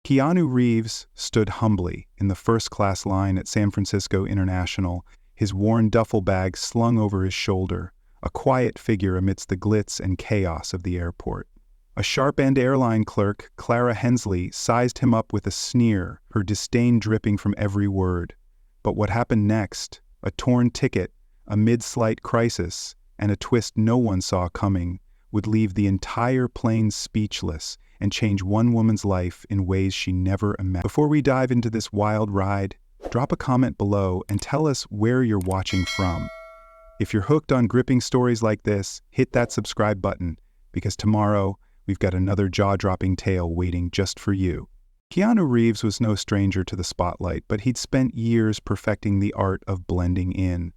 Keanu Reeves stood humbly in the first-class line at San Francisco International, his worn duffel bag slung over his shoulder, a quiet figure amidst the glitz and chaos of the airport. A sharp-end airline clerk, Clara Hensley, sized him up with a sneer, her disdain dripping from every word. But what happened next? A torn ticket, a mid-flight crisis, and a twist no one saw coming, would leave the entire plane speechless and change one woman's life in ways she never imagined. Before we dive into this wild ride, drop a comment below and tell us where you're watching from. If you're hooked on gripping stories like this, hit that subscribe button, because tomorrow we've got another jaw-dropping tale waiting just for you. Keanu Reeves was no stranger to the spotlight, but he'd spent years perfecting the art of blending in.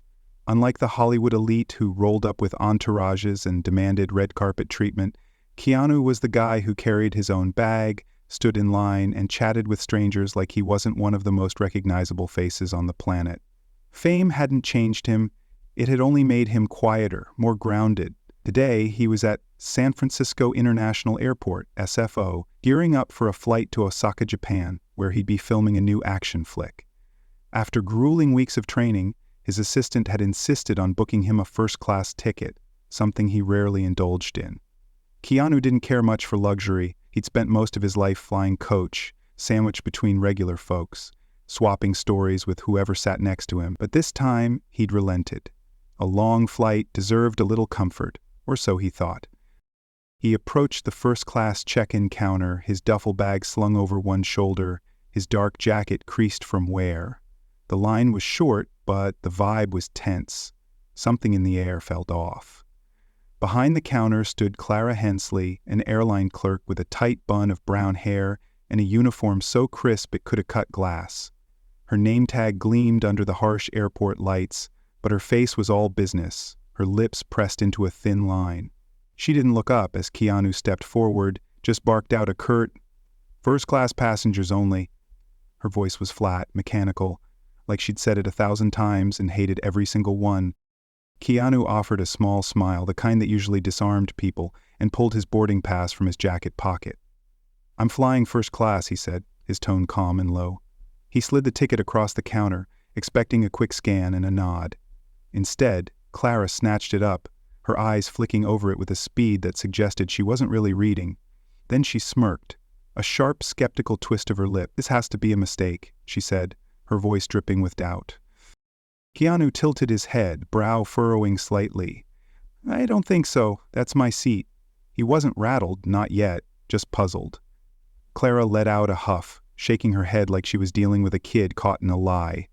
Unlike the Hollywood elite who rolled up with entourages and demanded red carpet treatment, Keanu was the guy who carried his own bag, stood in line, and chatted with strangers like he wasn't one of the most recognizable faces on the planet. Fame hadn't changed him, it had only made him quieter, more grounded. Today, he was at San Francisco International Airport, SFO, gearing up for a flight to Osaka, Japan, where he'd be filming a new action flick. After grueling weeks of training, his assistant had insisted on booking him a first-class ticket, something he rarely indulged in. Keanu didn't care much for luxury. He'd spent most of his life flying coach, sandwiched between regular folks, swapping stories with whoever sat next to him. But this time, he'd relented. A long flight deserved a little comfort, or so he thought. He approached the first-class check-in counter, his duffel bag slung over one shoulder, his dark jacket creased from wear. The line was short, but the vibe was tense. Something in the air felt off. Behind the counter stood Clara Hensley, an airline clerk with a tight bun of brown hair and a uniform so crisp it could have cut glass. Her name tag gleamed under the harsh airport lights, but her face was all business, her lips pressed into a thin line. She didn't look up as Keanu stepped forward, just barked out a curt, "First-class passengers only." Her voice was flat, mechanical, like she'd said it 1,000 times and hated every single one. Keanu offered a small smile, the kind that usually disarmed people, and pulled his boarding pass from his jacket pocket. "I'm flying first class," he said, his tone calm and low. He slid the ticket across the counter, expecting a quick scan and a nod. Instead, Clara snatched it up, her eyes flicking over it with a speed that suggested she wasn't really reading. Then she smirked, a sharp, skeptical twist of her lip. "This has to be a mistake," she said, her voice dripping with doubt. Keanu tilted his head, brow furrowing slightly. "I don't think so. That's my seat." He wasn't rattled, not yet, just puzzled. Clara let out a huff, shaking her head like she was dealing with a kid caught in a lie.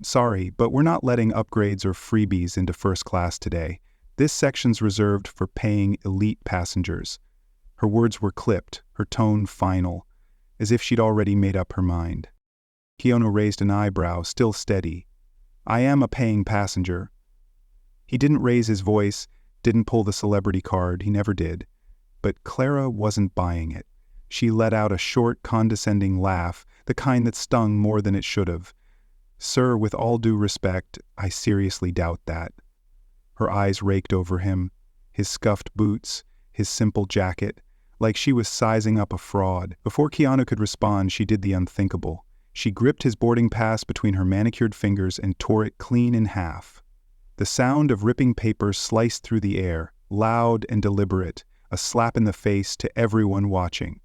"Sorry, but we're not letting upgrades or freebies into first class today. This section's reserved for paying elite passengers." Her words were clipped, her tone final, as if she'd already made up her mind. Keanu raised an eyebrow, still steady. "I am a paying passenger." He didn't raise his voice, didn't pull the celebrity card, he never did. But Clara wasn't buying it. She let out a short, condescending laugh, the kind that stung more than it should have. "Sir, with all due respect, I seriously doubt that." Her eyes raked over him, his scuffed boots, his simple jacket, like she was sizing up a fraud. Before Keanu could respond, she did the unthinkable. She gripped his boarding pass between her manicured fingers and tore it clean in half. The sound of ripping paper sliced through the air, loud and deliberate, a slap in the face to everyone watching.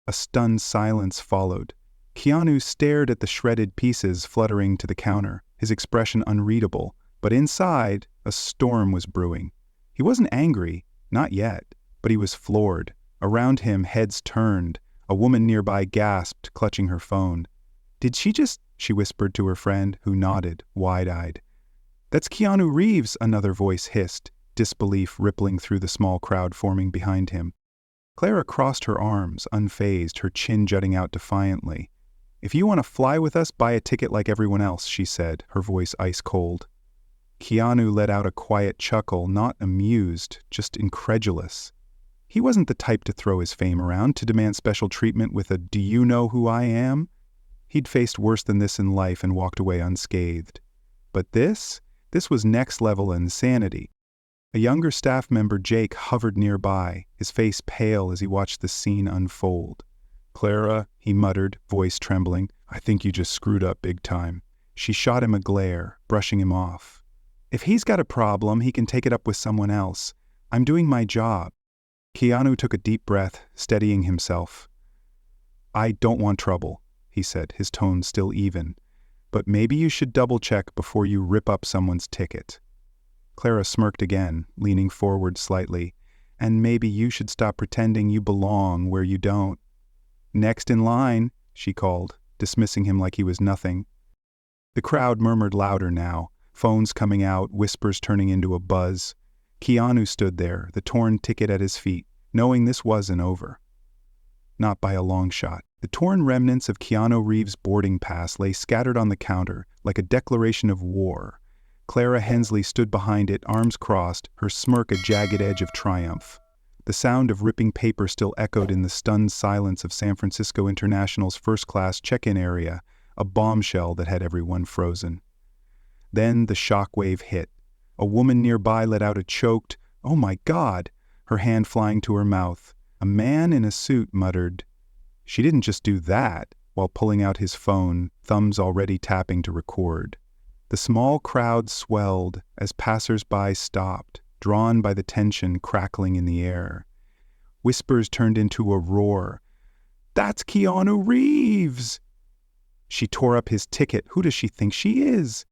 A stunned silence followed. Keanu stared at the shredded pieces fluttering to the counter, his expression unreadable, but inside, a storm was brewing. He wasn't angry, not yet, but he was floored. Around him, heads turned. A woman nearby gasped, clutching her phone. "Did she just—" she whispered to her friend, who nodded, wide-eyed. "That's Keanu Reeves," another voice hissed, disbelief rippling through the small crowd forming behind him. Clara crossed her arms, unfazed, her chin jutting out defiantly. "If you want to fly with us, buy a ticket like everyone else," she said, her voice ice-cold. Keanu let out a quiet chuckle, not amused, just incredulous. He wasn't the type to throw his fame around, to demand special treatment with a "do you know who I am?" He'd faced worse than this in life and walked away unscathed. But this was next-level insanity. A younger staff member, Jake, hovered nearby, his face pale as he watched the scene unfold. "Clara," he muttered, voice trembling, "I think you just screwed up big time." She shot him a glare, brushing him off. "If he's got a problem, he can take it up with someone else. I'm doing my job." Keanu took a deep breath, steadying himself. "I don't want trouble," he said, his tone still even. "But maybe you should double-check before you rip up someone's ticket." Clara smirked again, leaning forward slightly. "And maybe you should stop pretending you belong where you don't." "Next in line," she called, dismissing him like he was nothing. The crowd murmured louder now, phones coming out, whispers turning into a buzz. Keanu stood there, the torn ticket at his feet, knowing this wasn't over. Not by a long shot. The torn remnants of Keanu Reeves' boarding pass lay scattered on the counter, like a declaration of war. Clara Hensley stood behind it, arms crossed, her smirk a jagged edge of triumph. The sound of ripping paper still echoed in the stunned silence of San Francisco International's first-class check-in area, a bombshell that had everyone frozen. Then the shockwave hit. A woman nearby let out a choked, "Oh my God!" her hand flying to her mouth. A man in a suit muttered. She didn't just do that, while pulling out his phone, thumbs already tapping to record. The small crowd swelled as passers-by stopped, drawn by the tension crackling in the air. Whispers turned into a roar. "That's Keanu Reeves!" "She tore up his ticket. Who does she think she is?"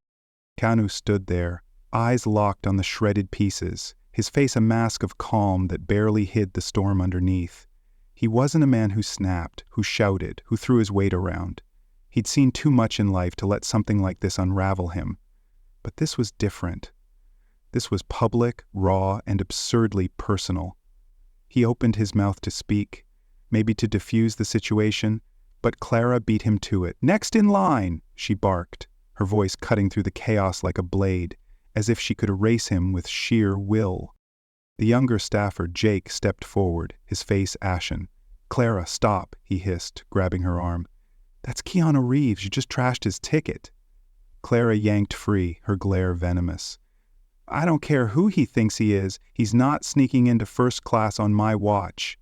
Keanu stood there, eyes locked on the shredded pieces, his face a mask of calm that barely hid the storm underneath. He wasn't a man who snapped, who shouted, who threw his weight around. He'd seen too much in life to let something like this unravel him. But this was different. This was public, raw, and absurdly personal. He opened his mouth to speak, maybe to diffuse the situation, but Clara beat him to it. "Next in line!" she barked, her voice cutting through the chaos like a blade, as if she could erase him with sheer will. The younger staffer, Jake, stepped forward, his face ashen. "Clara, stop," he hissed, grabbing her arm. "That's Keanu Reeves. You just trashed his ticket." Clara yanked free, her glare venomous. "I don't care who he thinks he is. He's not sneaking into first class on my watch."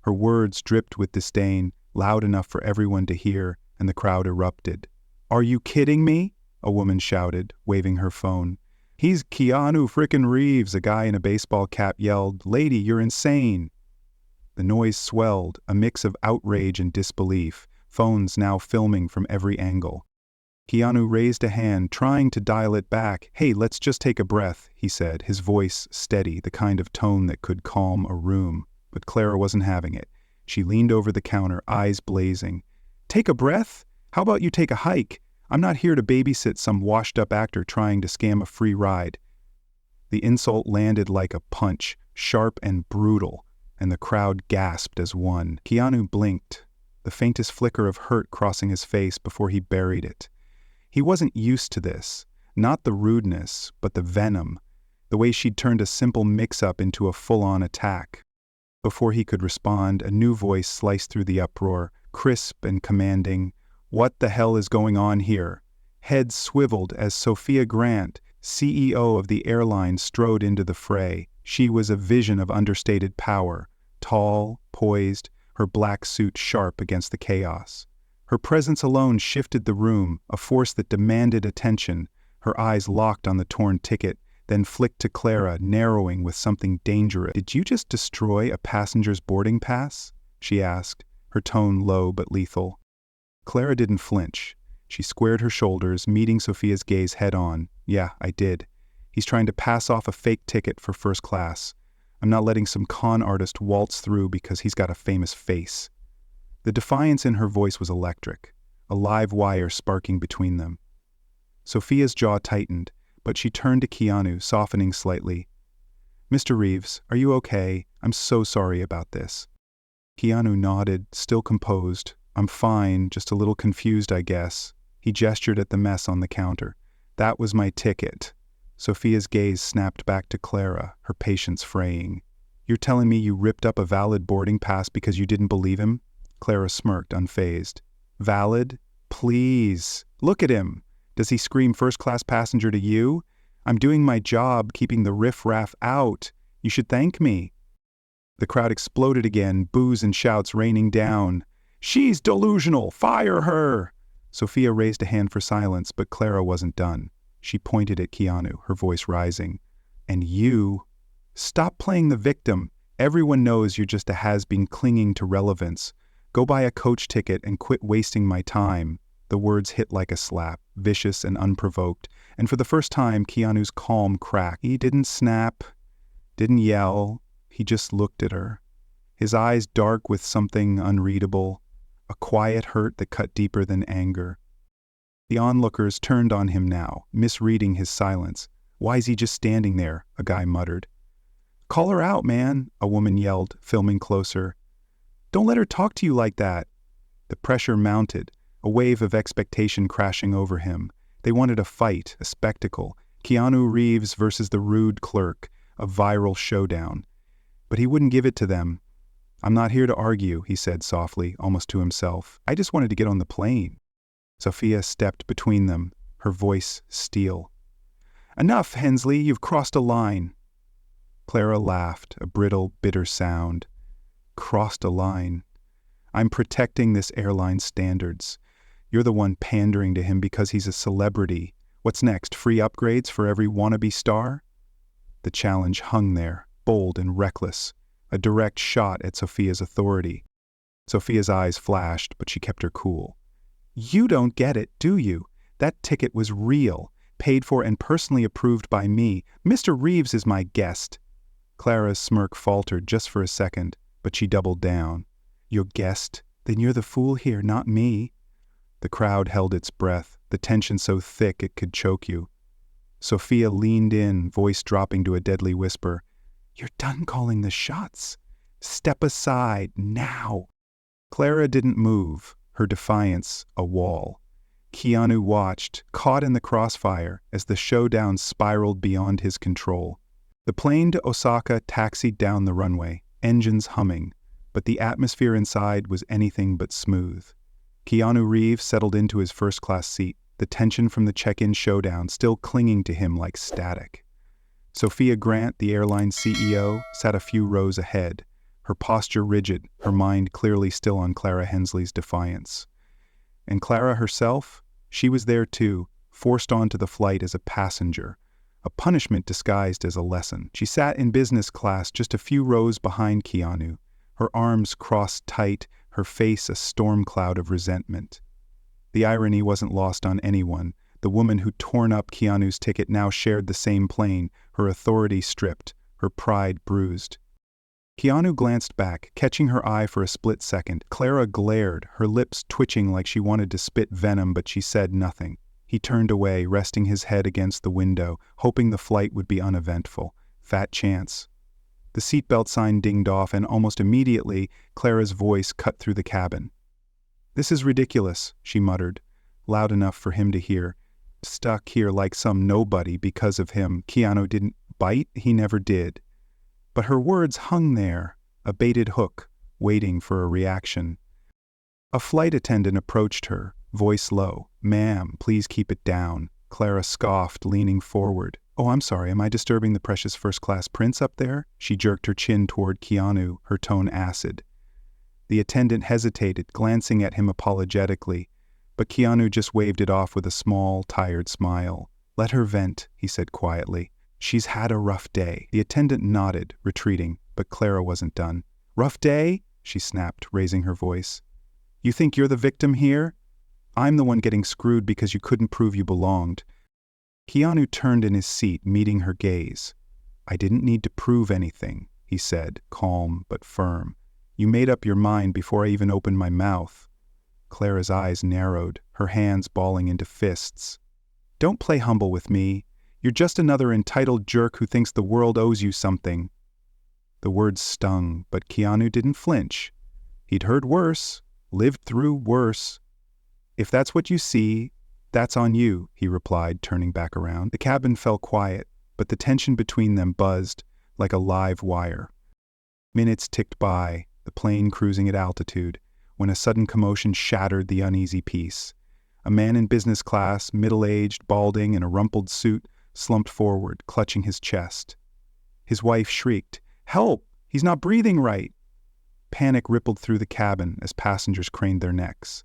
Her words dripped with disdain, loud enough for everyone to hear, and the crowd erupted. "Are you kidding me?" a woman shouted, waving her phone. "He's Keanu frickin' Reeves," a guy in a baseball cap yelled. "Lady, you're insane." The noise swelled, a mix of outrage and disbelief, phones now filming from every angle. Keanu raised a hand, trying to dial it back. "Hey, let's just take a breath," he said, his voice steady, the kind of tone that could calm a room. But Clara wasn't having it. She leaned over the counter, eyes blazing. "Take a breath? How about you take a hike? I'm not here to babysit some washed-up actor trying to scam a free ride." The insult landed like a punch, sharp and brutal, and the crowd gasped as one. Keanu blinked, the faintest flicker of hurt crossing his face before he buried it. He wasn't used to this, not the rudeness, but the venom, the way she'd turned a simple mix-up into a full-on attack. Before he could respond, a new voice sliced through the uproar, crisp and commanding. "What the hell is going on here?" Heads swiveled as Sophia Grant, CEO of the Airline, strode into the fray. She was a vision of understated power, tall, poised, her black suit sharp against the chaos. Her presence alone shifted the room, a force that demanded attention, her eyes locked on the torn ticket, then flicked to Clara, narrowing with something dangerous. "Did you just destroy a passenger's boarding pass?" she asked, her tone low but lethal. Clara didn't flinch. She squared her shoulders, meeting Sophia's gaze head-on. "Yeah, I did. He's trying to pass off a fake ticket for first class. I'm not letting some con artist waltz through because he's got a famous face." The defiance in her voice was electric, a live wire sparking between them. Sophia's jaw tightened, but she turned to Keanu, softening slightly. "Mr. Reeves, are you okay? I'm so sorry about this." Keanu nodded, still composed. "I'm fine, just a little confused, I guess." He gestured at the mess on the counter. "That was my ticket." Sophia's gaze snapped back to Clara, her patience fraying. "You're telling me you ripped up a valid boarding pass because you didn't believe him?" Clara smirked, unfazed. "Valid? Please. Look at him. Does he scream first-class passenger to you? I'm doing my job, keeping the riff-raff out. You should thank me." The crowd exploded again, boos and shouts raining down. "She's delusional! Fire her!" Sophia raised a hand for silence, but Clara wasn't done. She pointed at Keanu, her voice rising. "And you? Stop playing the victim. Everyone knows you're just a has-been clinging to relevance. Go buy a coach ticket and quit wasting my time." The words hit like a slap, vicious and unprovoked, and for the first time Keanu's calm cracked. He didn't snap, didn't yell, he just looked at her. His eyes dark with something unreadable, a quiet hurt that cut deeper than anger. The onlookers turned on him now, misreading his silence. "Why is he just standing there?" a guy muttered. "Call her out, man," a woman yelled, filming closer. "Don't let her talk to you like that." The pressure mounted, a wave of expectation crashing over him. They wanted a fight, a spectacle. Keanu Reeves versus the rude clerk, a viral showdown. But he wouldn't give it to them. "I'm not here to argue," he said softly, almost to himself. "I just wanted to get on the plane." Sophia stepped between them, her voice steel. "Enough, Hensley, you've crossed a line." Clara laughed, a brittle, bitter sound. "Crossed a line. I'm protecting this airline's standards. You're the one pandering to him because he's a celebrity. What's next, free upgrades for every wannabe star?" The challenge hung there, bold and reckless, a direct shot at Sophia's authority. Sophia's eyes flashed, but she kept her cool. "You don't get it, do you? That ticket was real, paid for and personally approved by me. Mr. Reeves is my guest." Clara's smirk faltered just for a second, but she doubled down. "Your guest? Then you're the fool here, not me." The crowd held its breath, the tension so thick it could choke you. Sophia leaned in, voice dropping to a deadly whisper. "You're done calling the shots. Step aside, now." Clara didn't move, her defiance a wall. Keanu watched, caught in the crossfire, as the showdown spiraled beyond his control. The plane to Osaka taxied down the runway, engines humming, but the atmosphere inside was anything but smooth. Keanu Reeves settled into his first-class seat, the tension from the check-in showdown still clinging to him like static. Sophia Grant, the airline CEO, sat a few rows ahead, her posture rigid, her mind clearly still on Clara Hensley's defiance. And Clara herself? She was there too, forced onto the flight as a passenger, a punishment disguised as a lesson. She sat in business class just a few rows behind Keanu, her arms crossed tight, her face a storm cloud of resentment. The irony wasn't lost on anyone. The woman who'd torn up Keanu's ticket now shared the same plane, her authority stripped, her pride bruised. Keanu glanced back, catching her eye for a split second. Clara glared, her lips twitching like she wanted to spit venom, but she said nothing. He turned away, resting his head against the window, hoping the flight would be uneventful. Fat chance. The seatbelt sign dinged off, and almost immediately, Clara's voice cut through the cabin. "This is ridiculous," she muttered, loud enough for him to hear. "Stuck here like some nobody because of him. Keanu didn't bite, he never did." But her words hung there, a baited hook, waiting for a reaction. A flight attendant approached her, voice low. "Ma'am, please keep it down." Clara scoffed, leaning forward. "Oh, I'm sorry, am I disturbing the precious first-class prince up there?" She jerked her chin toward Keanu, her tone acid. The attendant hesitated, glancing at him apologetically, but Keanu just waved it off with a small, tired smile. "Let her vent," he said quietly. "She's had a rough day." The attendant nodded, retreating, but Clara wasn't done. "Rough day?" she snapped, raising her voice. "You think you're the victim here? I'm the one getting screwed because you couldn't prove you belonged." Keanu turned in his seat, meeting her gaze. "I didn't need to prove anything," he said, calm but firm. "You made up your mind before I even opened my mouth." Clara's eyes narrowed, her hands balling into fists. "Don't play humble with me. You're just another entitled jerk who thinks the world owes you something." The words stung, but Keanu didn't flinch. He'd heard worse, lived through worse. "If that's what you see, that's on you," he replied, turning back around. The cabin fell quiet, but the tension between them buzzed like a live wire. Minutes ticked by, the plane cruising at altitude, when a sudden commotion shattered the uneasy peace. A man in business class, middle-aged, balding, in a rumpled suit, slumped forward, clutching his chest. His wife shrieked, "Help! He's not breathing right!" Panic rippled through the cabin as passengers craned their necks.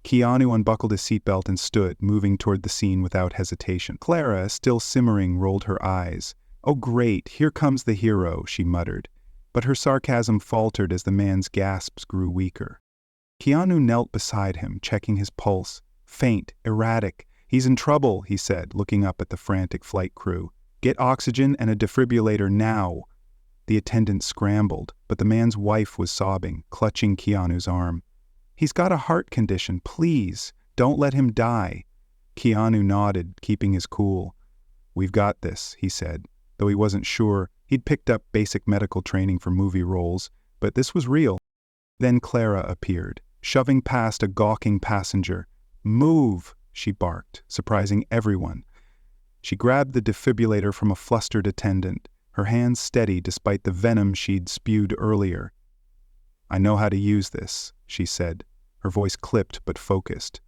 Keanu unbuckled his seatbelt and stood, moving toward the scene without hesitation. Clara, still simmering, rolled her eyes. "Oh great, here comes the hero," she muttered. But her sarcasm faltered as the man's gasps grew weaker. Keanu knelt beside him, checking his pulse. Faint, erratic. "He's in trouble," he said, looking up at the frantic flight crew. "Get oxygen and a defibrillator now." The attendant scrambled, but the man's wife was sobbing, clutching Keanu's arm. "He's got a heart condition, please. Don't let him die." Keanu nodded, keeping his cool. "We've got this," he said, though he wasn't sure. He'd picked up basic medical training for movie roles, but this was real. Then Clara appeared, shoving past a gawking passenger. "Move!" she barked, surprising everyone. She grabbed the defibrillator from a flustered attendant, her hands steady despite the venom she'd spewed earlier. "I know how to use this," she said, her voice clipped but focused.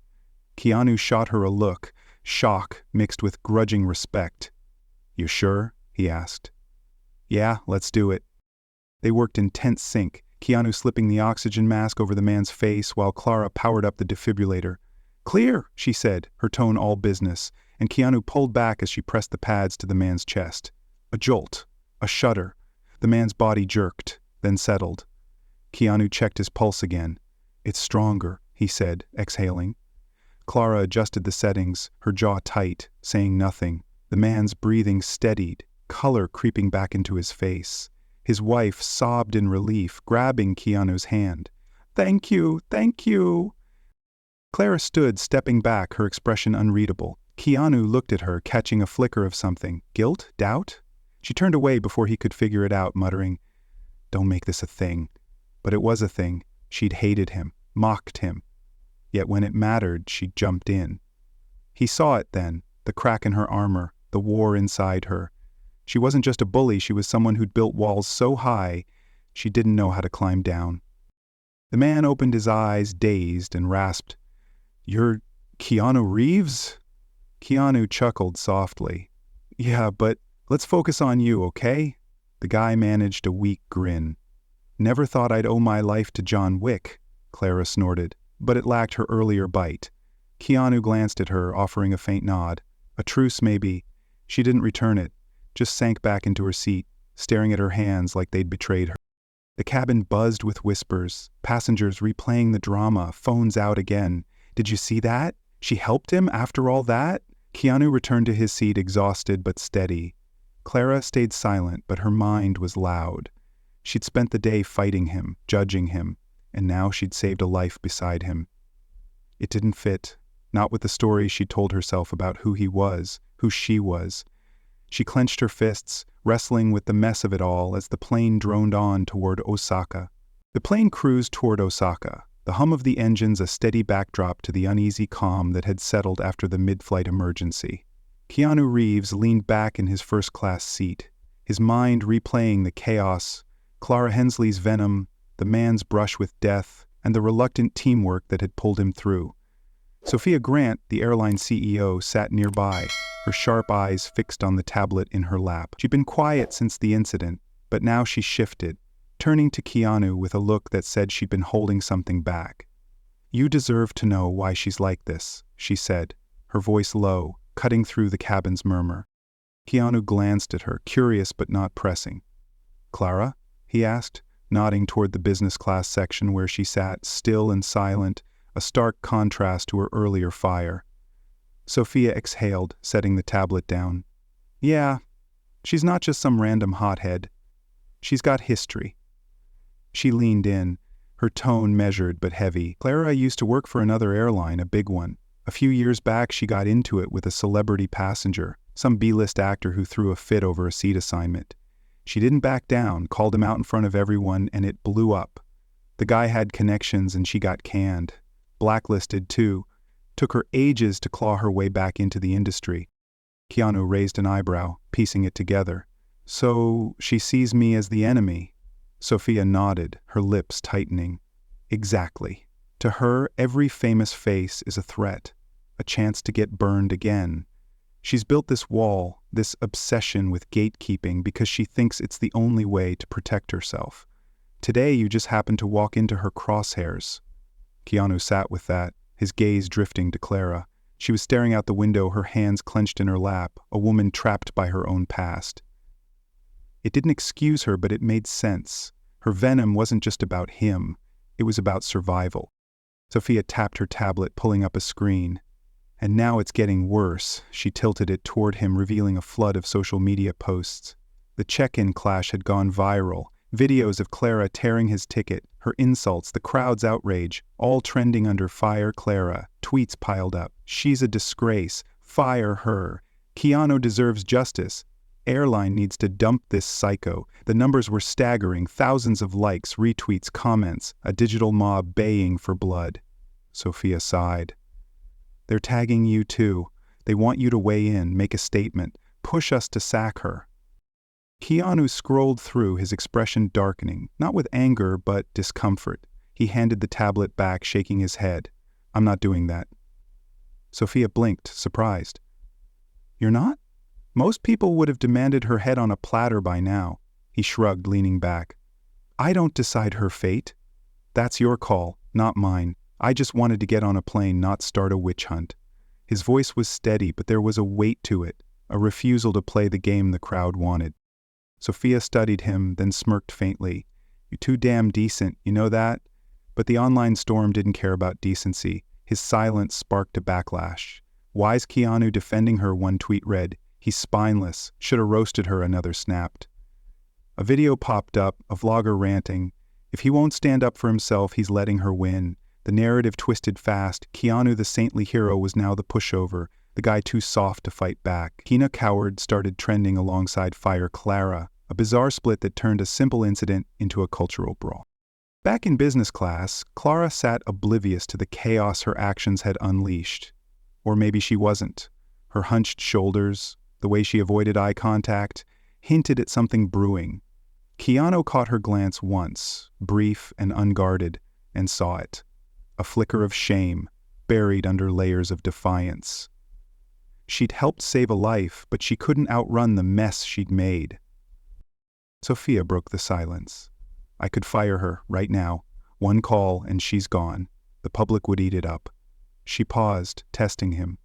Keanu shot her a look, shock mixed with grudging respect. "You sure?" he asked. "Yeah, let's do it." They worked in tense sync, Keanu slipping the oxygen mask over the man's face while Clara powered up the defibrillator. "Clear," she said, her tone all business, and Keanu pulled back as she pressed the pads to the man's chest. A jolt, a shudder. The man's body jerked, then settled. Keanu checked his pulse again. "It's stronger," he said, exhaling. Clara adjusted the settings, her jaw tight, saying nothing. The man's breathing steadied, color creeping back into his face. His wife sobbed in relief, grabbing Keanu's hand. "Thank you, thank you." Clara stood, stepping back, her expression unreadable. Keanu looked at her, catching a flicker of something. Guilt? Doubt? She turned away before he could figure it out, muttering, "Don't make this a thing." But it was a thing. She'd hated him, mocked him. Yet when it mattered, she jumped in. He saw it then, the crack in her armor, the war inside her. She wasn't just a bully, she was someone who'd built walls so high, she didn't know how to climb down. The man opened his eyes, dazed, and rasped, "You're Keanu Reeves?" Keanu chuckled softly. "Yeah, but let's focus on you, okay?" The guy managed a weak grin. "Never thought I'd owe my life to John Wick," Clara snorted, but it lacked her earlier bite. Keanu glanced at her, offering a faint nod. A truce, maybe. She didn't return it, just sank back into her seat, staring at her hands like they'd betrayed her. The cabin buzzed with whispers, passengers replaying the drama, phones out again. "Did you see that? She helped him after all that?" Keanu returned to his seat, exhausted but steady. Clara stayed silent, but her mind was loud. She'd spent the day fighting him, judging him, and now she'd saved a life beside him. It didn't fit, not with the story she told herself about who he was, who she was. She clenched her fists, wrestling with the mess of it all as the plane droned on toward Osaka. The plane cruised toward Osaka, the hum of the engines a steady backdrop to the uneasy calm that had settled after the mid-flight emergency. Keanu Reeves leaned back in his first-class seat, his mind replaying the chaos, Clara Hensley's venom, the man's brush with death, and the reluctant teamwork that had pulled him through. Sophia Grant, the airline CEO, sat nearby, her sharp eyes fixed on the tablet in her lap. She'd been quiet since the incident, but now she shifted, turning to Keanu with a look that said she'd been holding something back. "You deserve to know why she's like this," she said, her voice low, cutting through the cabin's murmur. Keanu glanced at her, curious but not pressing. "Clara?" he asked, nodding toward the business class section where she sat, still and silent, a stark contrast to her earlier fire. Sophia exhaled, setting the tablet down. "Yeah, she's not just some random hothead. She's got history." She leaned in, her tone measured but heavy. "Clara used to work for another airline, a big one. A few years back she got into it with a celebrity passenger, some B-list actor who threw a fit over a seat assignment. She didn't back down, called him out in front of everyone, and it blew up. The guy had connections and she got canned. Blacklisted, too. Took her ages to claw her way back into the industry." Keanu raised an eyebrow, piecing it together. "So she sees me as the enemy?" Sophia nodded, her lips tightening. "Exactly. To her, every famous face is a threat, a chance to get burned again. She's built this wall, this obsession with gatekeeping, because she thinks it's the only way to protect herself. Today you just happened to walk into her crosshairs. Keanu sat with that, his gaze drifting to Clara. She was staring out the window, her hands clenched in her lap, a woman trapped by her own past. It didn't excuse her, but it made sense. Her venom wasn't just about him, it was about survival. Sophia tapped her tablet, pulling up a screen. And now it's getting worse. She tilted it toward him, revealing a flood of social media posts. The check-in clash had gone viral. Videos of Clara tearing his ticket, her insults, the crowd's outrage, all trending under "Fire Clara." Tweets piled up. "She's a disgrace. Fire her. Keanu deserves justice. Airline needs to dump this psycho." The numbers were staggering, thousands of likes, retweets, comments, a digital mob baying for blood. Sophia sighed. "They're tagging you too. They want you to weigh in, make a statement, push us to sack her." Keanu scrolled through, his expression darkening, not with anger but discomfort. He handed the tablet back, shaking his head. "I'm not doing that." Sophia blinked, surprised. "You're not?" Most people would have demanded her head on a platter by now. He shrugged, leaning back. "I don't decide her fate. That's your call, not mine. I just wanted to get on a plane, not start a witch hunt." His voice was steady, but there was a weight to it, a refusal to play the game the crowd wanted. Sophia studied him, then smirked faintly. "You're too damn decent, you know that?" But the online storm didn't care about decency. His silence sparked a backlash. "Why's Keanu defending her?" one tweet read. "He's spineless. Shoulda roasted her," another snapped. A video popped up, a vlogger ranting. If he won't stand up for himself, he's letting her win. The narrative twisted fast. Keanu, the saintly hero, was now the pushover, the guy too soft to fight back. Keena Coward started trending alongside Fire Clara, a bizarre split that turned a simple incident into a cultural brawl. Back in business class, Clara sat oblivious to the chaos her actions had unleashed. Or maybe she wasn't. Her hunched shoulders, the way she avoided eye contact, hinted at something brewing. Keanu caught her glance once, brief and unguarded, and saw it. A flicker of shame, buried under layers of defiance. She'd helped save a life, but she couldn't outrun the mess she'd made. Sophia broke the silence. "I could fire her, right now. One call, and she's gone. The public would eat it up." She paused, testing him.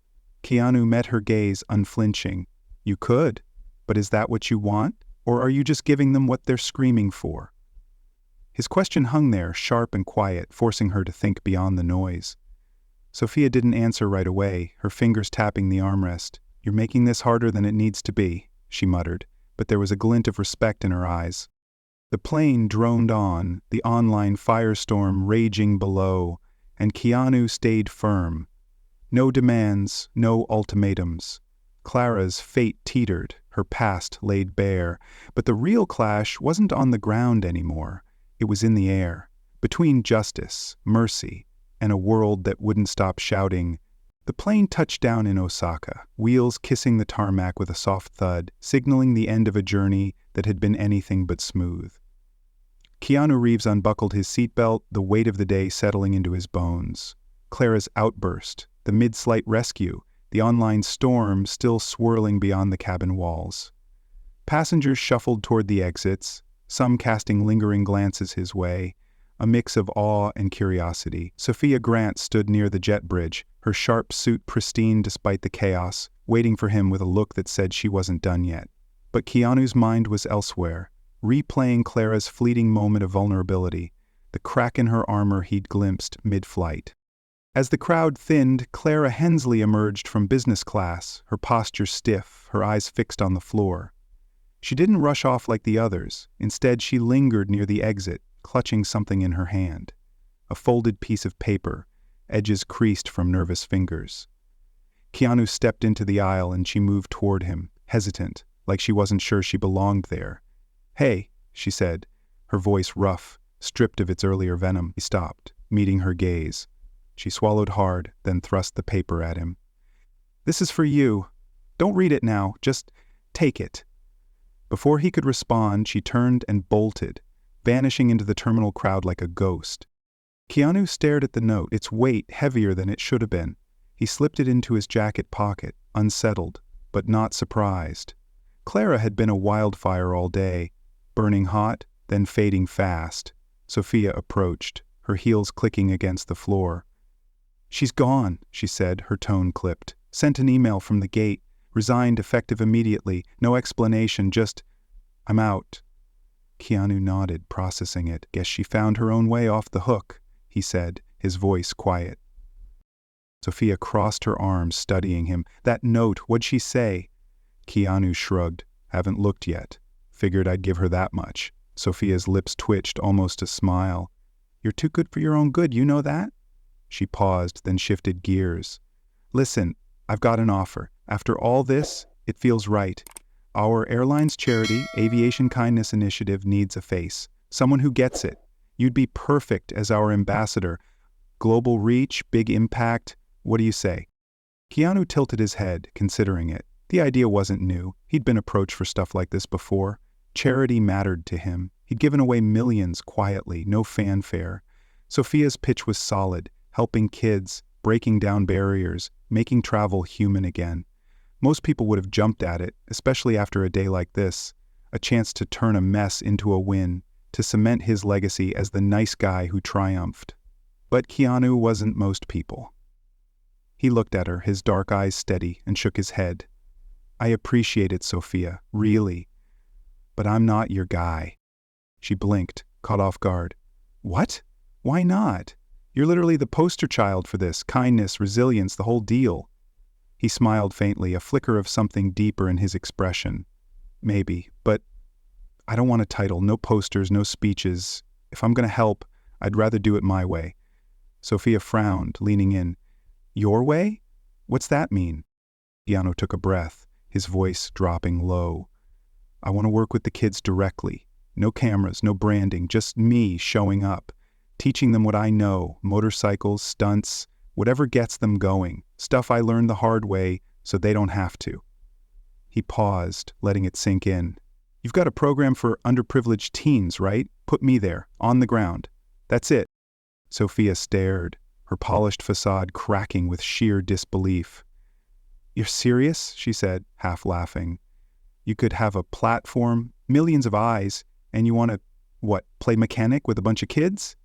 Keanu met her gaze, unflinching. "You could, but is that what you want? Or are you just giving them what they're screaming for?" His question hung there, sharp and quiet, forcing her to think beyond the noise. Sophia didn't answer right away, her fingers tapping the armrest. "You're making this harder than it needs to be," she muttered, but there was a glint of respect in her eyes. The plane droned on, the online firestorm raging below, and Keanu stayed firm. No demands, no ultimatums. Clara's fate teetered, her past laid bare, but the real clash wasn't on the ground anymore. It was in the air, between justice, mercy, and a world that wouldn't stop shouting. The plane touched down in Osaka, wheels kissing the tarmac with a soft thud, signaling the end of a journey that had been anything but smooth. Keanu Reeves unbuckled his seatbelt, the weight of the day settling into his bones. Clara's outburst, the mid-flight rescue, the online storm still swirling beyond the cabin walls. Passengers shuffled toward the exits, some casting lingering glances his way, a mix of awe and curiosity. Sophia Grant stood near the jet bridge, her sharp suit pristine despite the chaos, waiting for him with a look that said she wasn't done yet. But Keanu's mind was elsewhere, replaying Clara's fleeting moment of vulnerability, the crack in her armor he'd glimpsed mid-flight. As the crowd thinned, Clara Hensley emerged from business class, her posture stiff, her eyes fixed on the floor. She didn't rush off like the others. Instead, she lingered near the exit, clutching something in her hand. A folded piece of paper, edges creased from nervous fingers. Keanu stepped into the aisle and she moved toward him, hesitant, like she wasn't sure she belonged there. "Hey," she said, her voice rough, stripped of its earlier venom. He stopped, meeting her gaze. She swallowed hard, then thrust the paper at him. "This is for you. Don't read it now, just take it." Before he could respond, she turned and bolted, vanishing into the terminal crowd like a ghost. Keanu stared at the note, its weight heavier than it should have been. He slipped it into his jacket pocket, unsettled, but not surprised. Clara had been a wildfire all day, burning hot, then fading fast. Sophia approached, her heels clicking against the floor. "She's gone," she said, her tone clipped. "Sent an email from the gate. Resigned effective immediately. No explanation, just, I'm out." Keanu nodded, processing it. "Guess she found her own way off the hook," he said, his voice quiet. Sophia crossed her arms, studying him. "That note, what'd she say?" Keanu shrugged. "Haven't looked yet. Figured I'd give her that much." Sophia's lips twitched, almost a smile. "You're too good for your own good, you know that?" She paused, then shifted gears. "Listen, I've got an offer. After all this, it feels right. Our airline's charity, Aviation Kindness Initiative, needs a face. Someone who gets it. You'd be perfect as our ambassador. Global reach, big impact. What do you say?" Keanu tilted his head, considering it. The idea wasn't new. He'd been approached for stuff like this before. Charity mattered to him. He'd given away millions quietly, no fanfare. Sophia's pitch was solid, helping kids, breaking down barriers, making travel human again. Most people would have jumped at it, especially after a day like this. A chance to turn a mess into a win, to cement his legacy as the nice guy who triumphed. But Keanu wasn't most people. He looked at her, his dark eyes steady, and shook his head. "I appreciate it, Sophia, really. But I'm not your guy." She blinked, caught off guard. "What? Why not? You're literally the poster child for this, kindness, resilience, the whole deal." He smiled faintly, a flicker of something deeper in his expression. "Maybe, but I don't want a title, no posters, no speeches. If I'm going to help, I'd rather do it my way." Sophia frowned, leaning in. "Your way? What's that mean?" Keanu took a breath, his voice dropping low. "I want to work with the kids directly. No cameras, no branding, just me showing up. Teaching them what I know, motorcycles, stunts, whatever gets them going. Stuff I learned the hard way so they don't have to." He paused, letting it sink in. "You've got a program for underprivileged teens, right? Put me there, on the ground. That's it." Sophia stared, her polished facade cracking with sheer disbelief. "You're serious?" she said, half laughing. "You could have a platform, millions of eyes, and you want to, what, play mechanic with a bunch of kids?"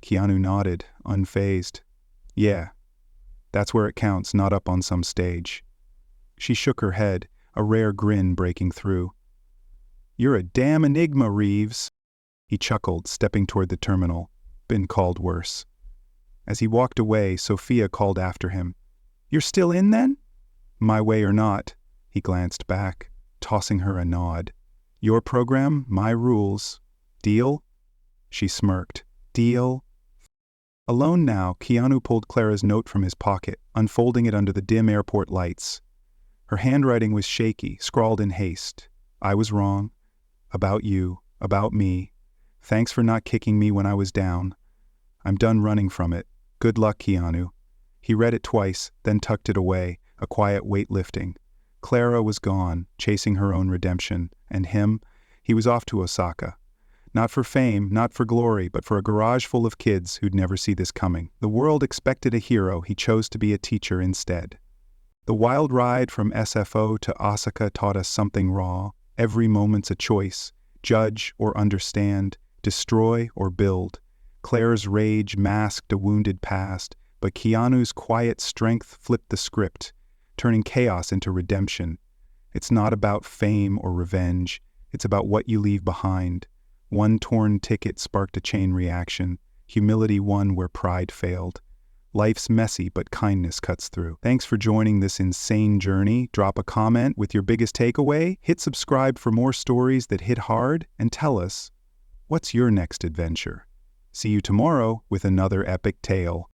Keanu nodded, unfazed. "Yeah, that's where it counts, not up on some stage." She shook her head, a rare grin breaking through. "You're a damn enigma, Reeves." He chuckled, stepping toward the terminal. Been called worse. As he walked away, Sophia called after him. "You're still in, then?" "My way or not." He glanced back, tossing her a nod. "Your program, my rules. Deal?" She smirked. "Deal?" Alone now, Keanu pulled Clara's note from his pocket, unfolding it under the dim airport lights. Her handwriting was shaky, scrawled in haste. "I was wrong. About you. About me. Thanks for not kicking me when I was down. I'm done running from it. Good luck, Keanu." He read it twice, then tucked it away, a quiet weight lifting. Clara was gone, chasing her own redemption, and he was off to Osaka. Not for fame, not for glory, but for a garage full of kids who'd never see this coming. The world expected a hero, he chose to be a teacher instead. The wild ride from SFO to Osaka taught us something raw. Every moment's a choice. Judge or understand, destroy or build. Claire's rage masked a wounded past, but Keanu's quiet strength flipped the script, turning chaos into redemption. It's not about fame or revenge. It's about what you leave behind. One torn ticket sparked a chain reaction. Humility won where pride failed. Life's messy, but kindness cuts through. Thanks for joining this insane journey. Drop a comment with your biggest takeaway. Hit subscribe for more stories that hit hard, and tell us, what's your next adventure? See you tomorrow with another epic tale.